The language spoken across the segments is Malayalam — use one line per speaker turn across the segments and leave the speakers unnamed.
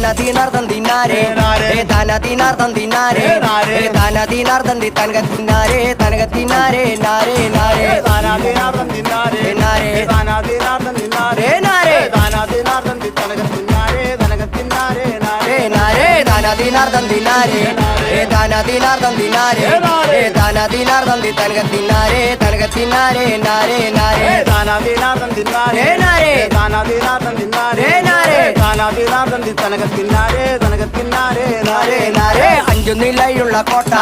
താനദീനാർദ്ദം തിന്നാരേ താനദീനാർദ്ദം തിന്നാരേ താനദീനാർദ്ദം തനകത്തിന്നാരേ തനകത്തിന്നാരേ നാരേ നാരേ
താനാദീനാർദ്ദം തിന്നാരേ
നാരേ
താനാദീനാർദ്ദം തിന്നാരേ
നാരേ
താനാദീനാർദ്ദം തനകത്തിന്നാരേ തനകത്തിന്നാരേ നാരേ
നാരേ താനദീനാർദ്ദം തിന്നാരേ താനദീനാർദ്ദം തിന്നാരേ താനദീനാർദ്ദം തനകത്തിന്നാരേ തനകത്തിന്നാരേ നാരേ നാരേ
താനാദീനാർദ്ദം തിന്നാരേ
നാരേ
താനാദീനാർദ്ദം തിന്നാരേ
നാരേ
താനാദീനാർദ്ദം തനകത്തിന്നാരേ തനകത്തിന്നാരേ നാരേ
നാരേ അഞ്ചു നിലയുള്ള കോട്ട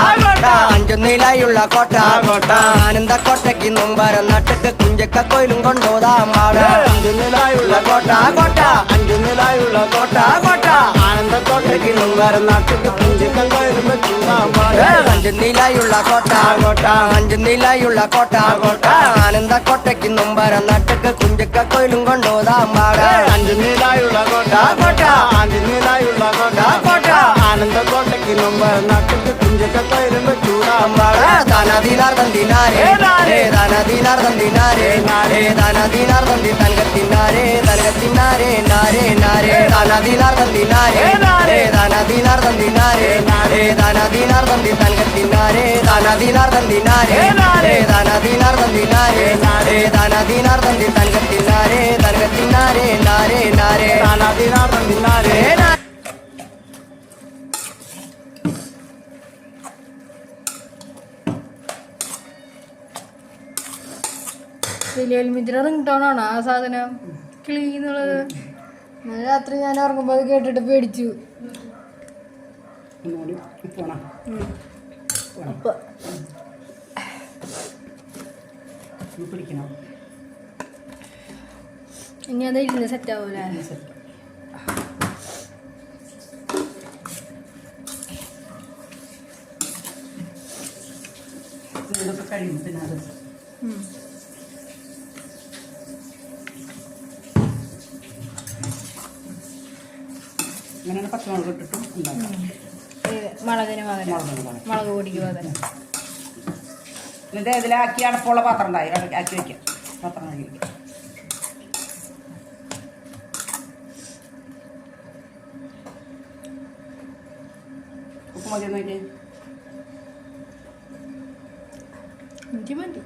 അഞ്ചു നിലയുള്ള കോട്ട ആനന്ദക്കോട്ടയ്ക്ക് മുമ്പരം നട്ടക്ക് കുഞ്ചക്ക കോയിലും കൊണ്ടോതാം പാട
അഞ്ചു നിലായുള്ള
കോട്ട കോട്ട
അഞ്ചു നിലായുള്ള
കോട്ട കോട്ട
ആനന്ദക്കോട്ടയ്ക്ക് മുമ്പരം നാട്ടിക്ക് കുഞ്ചക്കം കോയിലും ചൂടാമ്പാട്
അഞ്ചു നിലയുള്ള കോട്ട അഞ്ചു നിലയുള്ള കോട്ട ആനന്ദക്കോട്ടയ്ക്ക് മുമ്പരം നട്ടക്ക് കുഞ്ചക്ക കോയിലും കൊണ്ടോതാം പാട
അഞ്ചു നിലായുള്ള കോട്ട
കോട്ട
അഞ്ചു നിലായുള്ള കോട്ട
കോട്ട
ആനന്ദക്കോട്ടയ്ക്ക് മുമ്പരം നാട്ടിക്ക് കുഞ്ചക്കം കോയിലും ചൂടാമ്പാട്
താനദീനാർദ്ദം തിന്നാരേ താനദീനാർദ്ദം തിന്നാരേ താനദീനാർദ്ദം തനകത്തിന്നാരേ തനകത്തിന്നാരേ നാരേ നാരേ താനദീനാർദ്ദം തിന്നാരേ താനദീനാർദ്ദം തിന്നാരേ താനദീനാർദ്ദം തനകത്തിന്നാരേ താനദീനാർദ്ദം തിന്നാരേ താനദീനാർദ്ദം തിന്നാരേ താനദീനാർദ്ദം തനകത്തിന്നാരേ തനകത്തിന്നാരേ നാരേ നാരേ
താനാദീനാർദ്ദം തിന്നാരേ
വലിയ റിംഗ് ടോൺ ആണോ ആ സാധനം കിളി എന്നുള്ളത്? രാത്രി ഞാൻ ഉറങ്ങുമ്പോൾ അത് കേട്ടിട്ട് പേടിച്ചു. ഇനി അത് ഇരുന്ന് സെറ്റ് ആവൂലേ?
ഇങ്ങനെ പച്ചമുളക് ഇട്ടിട്ടും
മുളകിന് പകരം മുളക് പൊടിക്ക് പകരം
എന്നിട്ട് ഇതിലാക്കി അടപ്പുള്ള പാത്രം ഉണ്ടായി ആക്കി വയ്ക്കാം. പാത്രം ആക്കി വയ്ക്കാം. ഉപ്പ് മതി നോക്കി
മതി.